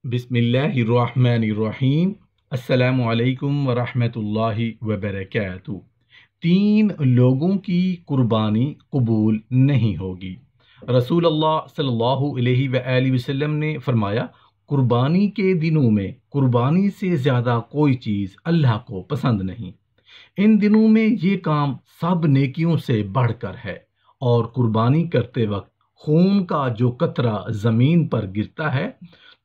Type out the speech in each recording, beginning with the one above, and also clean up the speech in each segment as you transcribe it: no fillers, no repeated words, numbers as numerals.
بسم اللہ الرحمن الرحیم۔ السلام علیکم ورحمۃ اللہ وبرکاتہ۔ 3 لوگوں کی قربانی قبول نہیں ہوگی۔ رسول اللہ صلی اللہ علیہ وآلہ وسلم نے فرمایا، قربانی کے دنوں میں قربانی سے زیادہ کوئی چیز اللہ کو پسند نہیں۔ ان دنوں میں یہ کام سب نیکیوں سے بڑھ کر ہے، اور قربانی کرتے وقت خون کا جو قطرہ زمین پر گرتا ہے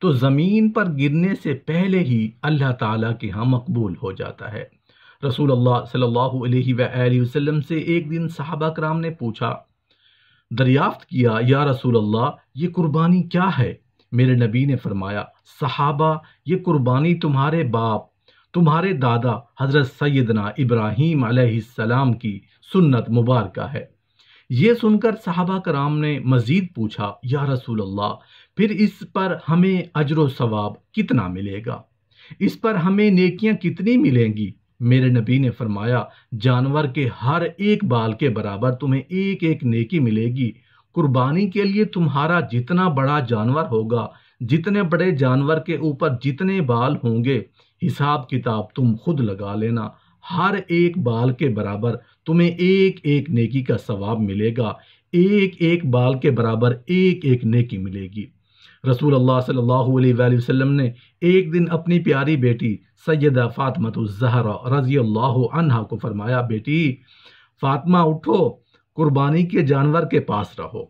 تو زمین پر گرنے سے پہلے ہی اللہ تعالیٰ کے ہاں مقبول ہو جاتا ہے۔ رسول اللہ صلی اللہ علیہ وآلہ وسلم سے ایک دن صحابہ کرام نے پوچھا، دریافت کیا، یا رسول اللہ یہ قربانی کیا ہے؟ میرے نبی نے فرمایا، صحابہ یہ قربانی تمہارے باپ، تمہارے دادا حضرت سیدنا ابراہیم علیہ السلام کی سنت مبارکہ ہے۔ یہ سن کر صحابہ کرام نے مزید پوچھا، یا رسول اللہ پھر اس پر ہمیں اجر و ثواب کتنا ملے گا؟ اس پر ہمیں نیکیاں کتنی ملیں گی؟ میرے نبی نے فرمایا، جانور کے ہر ایک بال کے برابر تمہیں ایک ایک نیکی ملے گی۔ قربانی کے لیے تمہارا جتنا بڑا جانور ہوگا، جتنے بڑے جانور کے اوپر جتنے بال ہوں گے، حساب کتاب تم خود لگا لینا، ہر ایک بال کے برابر تمہیں ایک ایک نیکی کا ثواب ملے گا، ایک ایک بال کے برابر ایک ایک نیکی ملے گی۔ رسول اللہ صلی اللہ علیہ وآلہ وسلم نے ایک دن اپنی پیاری بیٹی سیدہ فاطمہ الزہرا رضی اللہ عنہا کو فرمایا، بیٹی فاطمہ اٹھو، قربانی کے جانور کے پاس رہو۔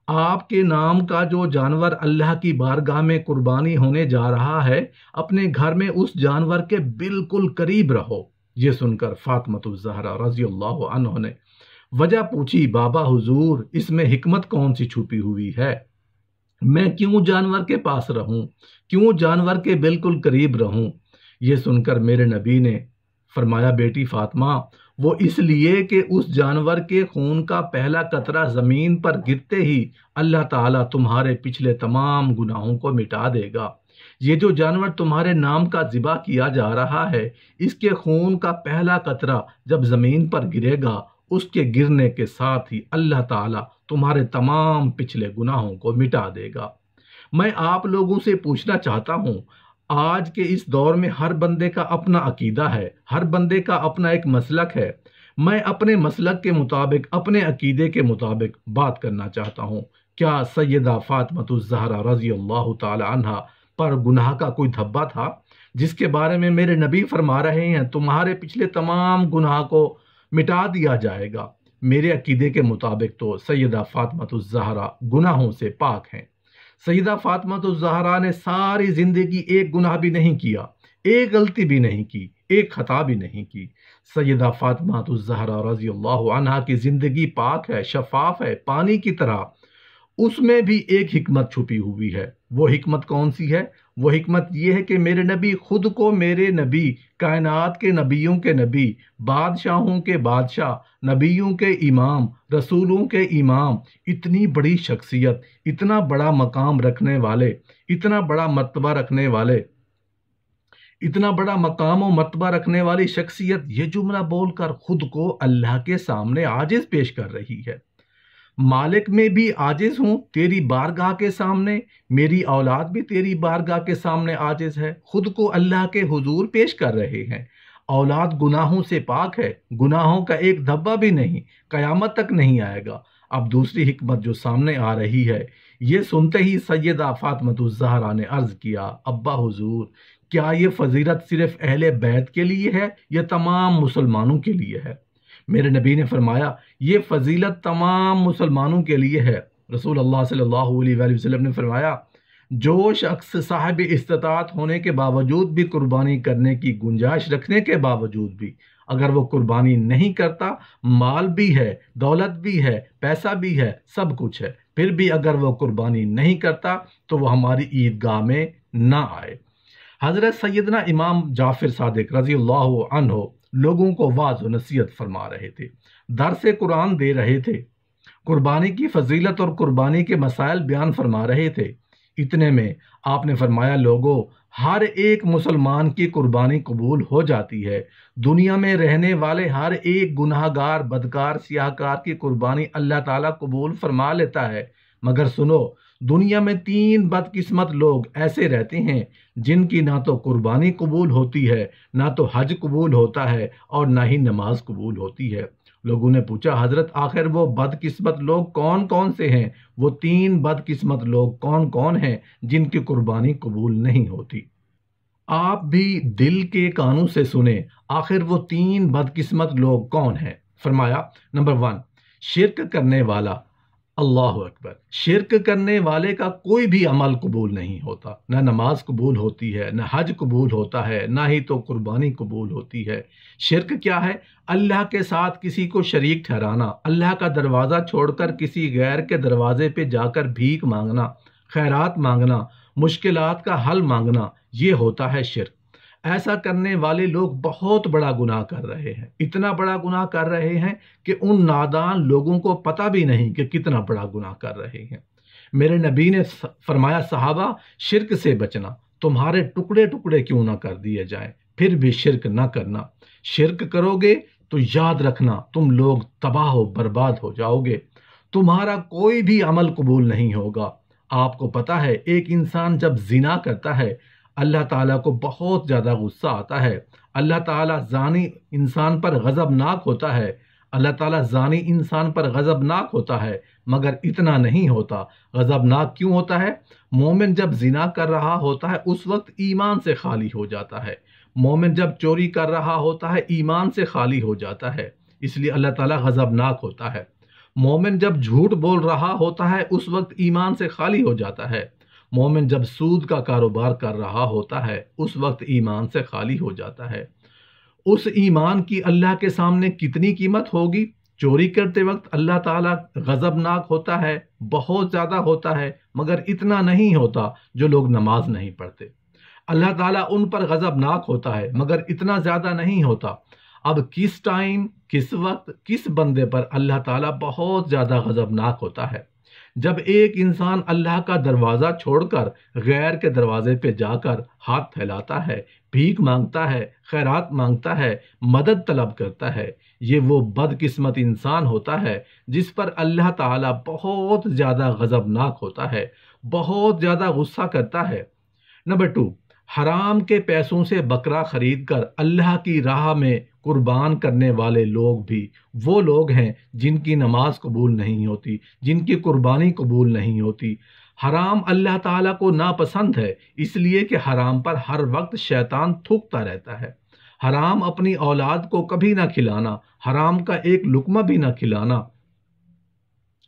آپ کے نام کا جو جانور اللہ کی بارگاہ میں قربانی ہونے جا رہا ہے، اپنے گھر میں اس جانور کے بالکل قریب رہو۔ یہ سن کر فاطمہ الزہرا رضی اللہ عنہ نے وجہ پوچھی، بابا حضور اس میں حکمت کون سی چھپی ہوئی ہے؟ میں کیوں جانور کے پاس رہوں؟ کیوں جانور کے بالکل قریب رہوں؟ یہ سن کر میرے نبی نے فرمایا، بیٹی فاطمہ وہ اس لیے کہ اس جانور کے خون کا پہلا قطرہ زمین پر گرتے ہی اللہ تعالیٰ تمہارے پچھلے تمام گناہوں کو مٹا دے گا۔ یہ جو جانور تمہارے نام کا ذبح کیا جا رہا ہے، اس کے خون کا پہلا قطرہ جب زمین پر گرے گا، اس کے گرنے کے ساتھ ہی اللہ تعالیٰ تمہارے تمام پچھلے گناہوں کو مٹا دے گا۔ میں آپ لوگوں سے پوچھنا چاہتا ہوں، آج کے اس دور میں ہر بندے کا اپنا عقیدہ ہے، ہر بندے کا اپنا ایک مسلک ہے۔ میں اپنے مسلک کے مطابق، اپنے عقیدے کے مطابق بات کرنا چاہتا ہوں۔ کیا سیدہ فاطمہ الزہرا رضی اللہ تعالی عنہا پر گناہ کا کوئی دھبا تھا، جس کے بارے میں میرے نبی فرما رہے ہیں تمہارے پچھلے تمام گناہ کو مٹا دیا جائے گا؟ میرے عقیدے کے مطابق تو سیدہ فاطمہ الزہرا گناہوں سے پاک ہیں۔ سیدہ فاطمہ الزہرا نے ساری زندگی ایک گناہ بھی نہیں کیا، ایک غلطی بھی نہیں کی، ایک خطا بھی نہیں کی۔ سیدہ فاطمہ الزہرا رضی اللہ عنہا کی زندگی پاک ہے، شفاف ہے، پانی کی طرح۔ اس میں بھی ایک حکمت چھپی ہوئی ہے۔ وہ حکمت کون سی ہے؟ وہ حکمت یہ ہے کہ میرے نبی خود کو میرے نبی، کائنات کے نبیوں کے نبی، بادشاہوں کے بادشاہ، نبیوں کے امام، رسولوں کے امام، اتنی بڑی شخصیت، اتنا بڑا مقام رکھنے والے، اتنا بڑا مرتبہ رکھنے والے، اتنا بڑا مقام و مرتبہ رکھنے والی شخصیت یہ جملہ بول کر خود کو اللہ کے سامنے عاجز پیش کر رہی ہے۔ مالک میں بھی عاجز ہوں تیری بارگاہ کے سامنے، میری اولاد بھی تیری بارگاہ کے سامنے عاجز ہے، خود کو اللہ کے حضور پیش کر رہے ہیں۔ اولاد گناہوں سے پاک ہے، گناہوں کا ایک دھبا بھی نہیں، قیامت تک نہیں آئے گا۔ اب دوسری حکمت جو سامنے آ رہی ہے، یہ سنتے ہی سیدہ فاطمہ الزہرا نے عرض کیا، ابا حضور کیا یہ فضیلت صرف اہل بیت کے لیے ہے یا تمام مسلمانوں کے لیے ہے؟ میرے نبی نے فرمایا، یہ فضیلت تمام مسلمانوں کے لیے ہے۔ رسول اللہ صلی اللہ علیہ وآلہ وسلم نے فرمایا، جو شخص صاحب استطاعت ہونے کے باوجود بھی، قربانی کرنے کی گنجائش رکھنے کے باوجود بھی، اگر وہ قربانی نہیں کرتا، مال بھی ہے، دولت بھی ہے، پیسہ بھی ہے، سب کچھ ہے، پھر بھی اگر وہ قربانی نہیں کرتا تو وہ ہماری عیدگاہ میں نہ آئے۔ حضرت سیدنا امام جعفر صادق رضی اللہ عنہ لوگوں کو واعظ و نصیحت فرما رہے تھے، درس قرآن دے رہے تھے، قربانی کی فضیلت اور قربانی کے مسائل بیان فرما رہے تھے۔ اتنے میں آپ نے فرمایا، لوگوں ہر ایک مسلمان کی قربانی قبول ہو جاتی ہے، دنیا میں رہنے والے ہر ایک گناہ گار، بدکار، سیاہ کار کی قربانی اللہ تعالیٰ قبول فرما لیتا ہے، مگر سنو، دنیا میں 3 بدقسمت لوگ ایسے رہتے ہیں جن کی نہ تو قربانی قبول ہوتی ہے، نہ تو حج قبول ہوتا ہے، اور نہ ہی نماز قبول ہوتی ہے۔ لوگوں نے پوچھا حضرت آخر وہ بدقسمت لوگ کون کون سے ہیں؟ وہ 3 بدقسمت لوگ کون کون ہیں جن کی قربانی قبول نہیں ہوتی؟ آپ بھی دل کے کانوں سے سنیں، آخر وہ 3 بدقسمت لوگ کون ہیں؟ فرمایا نمبر 1، شرک کرنے والا۔ اللہ اکبر! شرک کرنے والے کا کوئی بھی عمل قبول نہیں ہوتا، نہ نماز قبول ہوتی ہے، نہ حج قبول ہوتا ہے، نہ ہی تو قربانی قبول ہوتی ہے۔ شرک کیا ہے؟ اللہ کے ساتھ کسی کو شریک ٹھہرانا، اللہ کا دروازہ چھوڑ کر کسی غیر کے دروازے پہ جا کر بھیک مانگنا، خیرات مانگنا، مشکلات کا حل مانگنا، یہ ہوتا ہے شرک۔ ایسا کرنے والے لوگ بہت بڑا گناہ کر رہے ہیں، اتنا بڑا گناہ کر رہے ہیں کہ ان نادان لوگوں کو پتہ بھی نہیں کہ کتنا بڑا گناہ کر رہے ہیں۔ میرے نبی نے فرمایا صحابہ، شرک سے بچنا، تمہارے ٹکڑے ٹکڑے کیوں نہ کر دیے جائیں، پھر بھی شرک نہ کرنا۔ شرک کرو گے تو یاد رکھنا تم لوگ تباہ و برباد ہو جاؤ گے، تمہارا کوئی بھی عمل قبول نہیں ہوگا۔ آپ کو پتہ ہے ایک انسان جب زنا کرتا ہے اللہ تعالیٰ کو بہت زیادہ غصہ آتا ہے، اللہ تعالیٰ زانی انسان پر غضبناک ہوتا ہے، اللہ تعالیٰ زانی انسان پر غضبناک ہوتا ہے، مگر اتنا نہیں ہوتا۔ غضبناک کیوں ہوتا ہے؟ مومن جب زنا کر رہا ہوتا ہے اس وقت ایمان سے خالی ہو جاتا ہے، مومن جب چوری کر رہا ہوتا ہے ایمان سے خالی ہو جاتا ہے، اس لیے اللہ تعالیٰ غضبناک ہوتا ہے۔ مومن جب جھوٹ بول رہا ہوتا ہے اس وقت ایمان سے خالی ہو جاتا ہے، مومن جب سود کا کاروبار کر رہا ہوتا ہے اس وقت ایمان سے خالی ہو جاتا ہے۔ اس ایمان کی اللہ کے سامنے کتنی قیمت ہوگی؟ چوری کرتے وقت اللہ تعالیٰ غضبناک ہوتا ہے، بہت زیادہ ہوتا ہے، مگر اتنا نہیں ہوتا جو لوگ نماز نہیں پڑھتے۔ اللہ تعالیٰ ان پر غضبناک ہوتا ہے مگر اتنا زیادہ نہیں ہوتا۔ اب کس ٹائم، کس وقت، کس بندے پر اللہ تعالیٰ بہت زیادہ غضبناک ہوتا ہے؟ جب ایک انسان اللہ کا دروازہ چھوڑ کر غیر کے دروازے پہ جا کر ہاتھ پھیلاتا ہے، بھیک مانگتا ہے، خیرات مانگتا ہے، مدد طلب کرتا ہے، یہ وہ بدقسمت انسان ہوتا ہے جس پر اللہ تعالیٰ بہت زیادہ غضبناک ہوتا ہے، بہت زیادہ غصہ کرتا ہے۔ نمبر 2، حرام کے پیسوں سے بکرا خرید کر اللہ کی راہ میں قربان کرنے والے لوگ بھی وہ لوگ ہیں جن کی نماز قبول نہیں ہوتی، جن کی قربانی قبول نہیں ہوتی۔ حرام اللہ تعالیٰ کو ناپسند ہے، اس لیے کہ حرام پر ہر وقت شیطان تھوکتا رہتا ہے۔ حرام اپنی اولاد کو کبھی نہ کھلانا، حرام کا ایک لقمہ بھی نہ کھلانا۔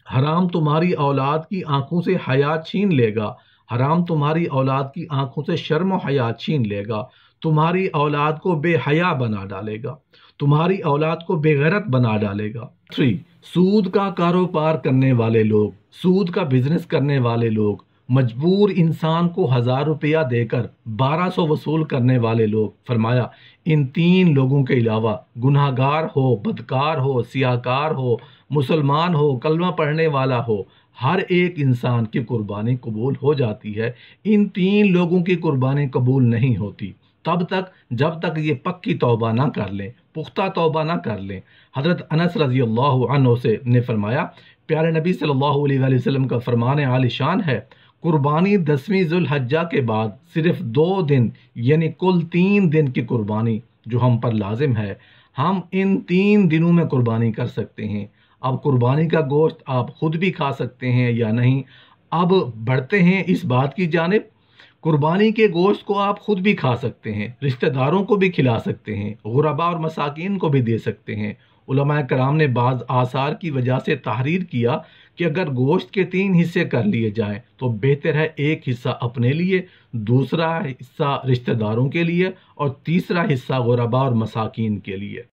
حرام تمہاری اولاد کی آنکھوں سے حیا چھین لے گا، حرام تمہاری اولاد کی آنکھوں سے شرم و حیا چھین لے گا، تمہاری اولاد کو بے حیا بنا ڈالے گا، تمہاری اولاد کو بے غیرت بنا ڈالے گا۔ 3، سود کا کاروبار کرنے والے لوگ، سود کا بزنس کرنے والے لوگ، مجبور انسان کو 1000 روپیہ دے کر 1200 وصول کرنے والے لوگ۔ فرمایا ان 3 لوگوں کے علاوہ گناہگار ہو، بدکار ہو، سیاہکار ہو، مسلمان ہو، کلمہ پڑھنے والا ہو، ہر ایک انسان کی قربانی قبول ہو جاتی ہے۔ ان 3 لوگوں کی قربانی قبول نہیں ہوتی تب تک جب تک یہ پکی توبہ نہ کر لیں، پختہ توبہ نہ کر لیں۔ حضرت انس رضی اللہ عنہ سے نے فرمایا، پیارے نبی صلی اللہ علیہ وآلہ وسلم کا فرمان عالی شان ہے، قربانی 10ویں ذو الحجہ کے بعد صرف 2 دن یعنی کل 3 دن کی قربانی جو ہم پر لازم ہے، ہم ان 3 دنوں میں قربانی کر سکتے ہیں۔ اب قربانی کا گوشت آپ خود بھی کھا سکتے ہیں یا نہیں؟ اب بڑھتے ہیں اس بات کی جانب، قربانی کے گوشت کو آپ خود بھی کھا سکتے ہیں، رشتہ داروں کو بھی کھلا سکتے ہیں، غرباء اور مساکین کو بھی دے سکتے ہیں۔ علماء کرام نے بعض آثار کی وجہ سے تحریر کیا کہ اگر گوشت کے 3 حصے کر لیے جائیں تو بہتر ہے 1 حصہ اپنے لیے، دوسرا حصہ رشتہ داروں کے لیے اور تیسرا حصہ غرباء اور مساکین کے لیے۔